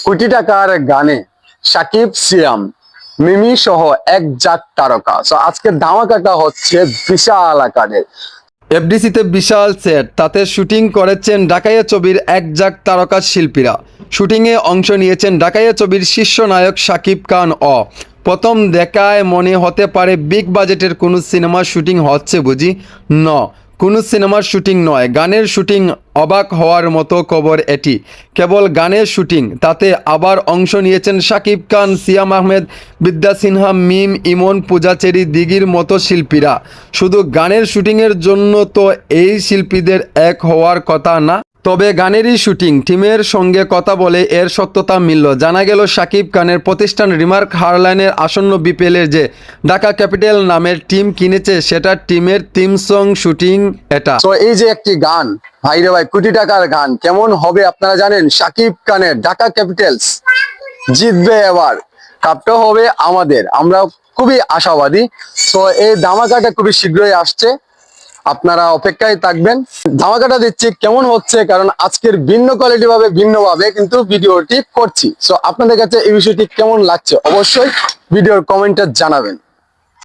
কোটি টাকার গানে সাকিব সিয়াম মিমি সহ এক জাত তারকা। সো আজকে ধামাকাটা হচ্ছে বিশাল আকারের। এফডিসিতে বিশাল সেট, তাতে শুটিং করেছেন ডাকাইয়া ছবির একজাক তারকা শিল্পীরা। শুটিংয়ে অংশ নিয়েছেন ডাকাইয়া ছবির শীর্ষ নায়ক শাকিব খান। প্রথম দেখায় মনে হতে পারে বিগ বাজেটের কোনো সিনেমার শুটিং হচ্ছে বুঝি। কোনো সিনেমার শুটিং নয়, গানের শুটিং। অবাক হওয়ার মতো খবর এটি, কেবল গানের শুটিং, তাতে আবার অংশ নিয়েছেন শাকিব খান, সিয়াম আহমেদ, বিদ্যা সিনহা, মিম, ইমন, পূজাচেরি, দিঘির মতো শিল্পীরা। শুধু গানের শুটিংয়ের জন্য তো এই শিল্পীদের এক হওয়ার কথা না। তবে গানেরই শুটিং টিমের সঙ্গে কথা বলে এর সত্যতা মিলল। জানা গেল শাকিব খানের প্রতিষ্ঠান রিমার্ক হারলাইনের আসন্ন বিপিএলের যে ঢাকা ক্যাপিটাল নামের টিম কিনেছে, সেটা টিমের থিম সং শুটিং এটা। তো এই যে একটি গান, ভাই রে ভাই, কোটি টাকার গান কেমন হবে আপনারা জানেন? শাকিব খানের ঢাকা ক্যাপিটালস জিতবে এবার, কাপটা হবে আমাদের, আমরা খুবই আশাবাদী। তো এই ধামাকাটা খুবই শীঘ্রই আসছে, আপনারা অপেক্ষায় থাকবেন। ধামাকাটা দিচ্ছি কেমন হচ্ছে, কারণ আজকের ভিন্ন কোয়ালিটি ভাবে ভিন্নভাবে কিন্তু ভিডিওটি করছি। সো আপনাদের কাছে এই বিষয়টি কেমন লাগছে অবশ্যই ভিডিওর কমেন্টে জানাবেন।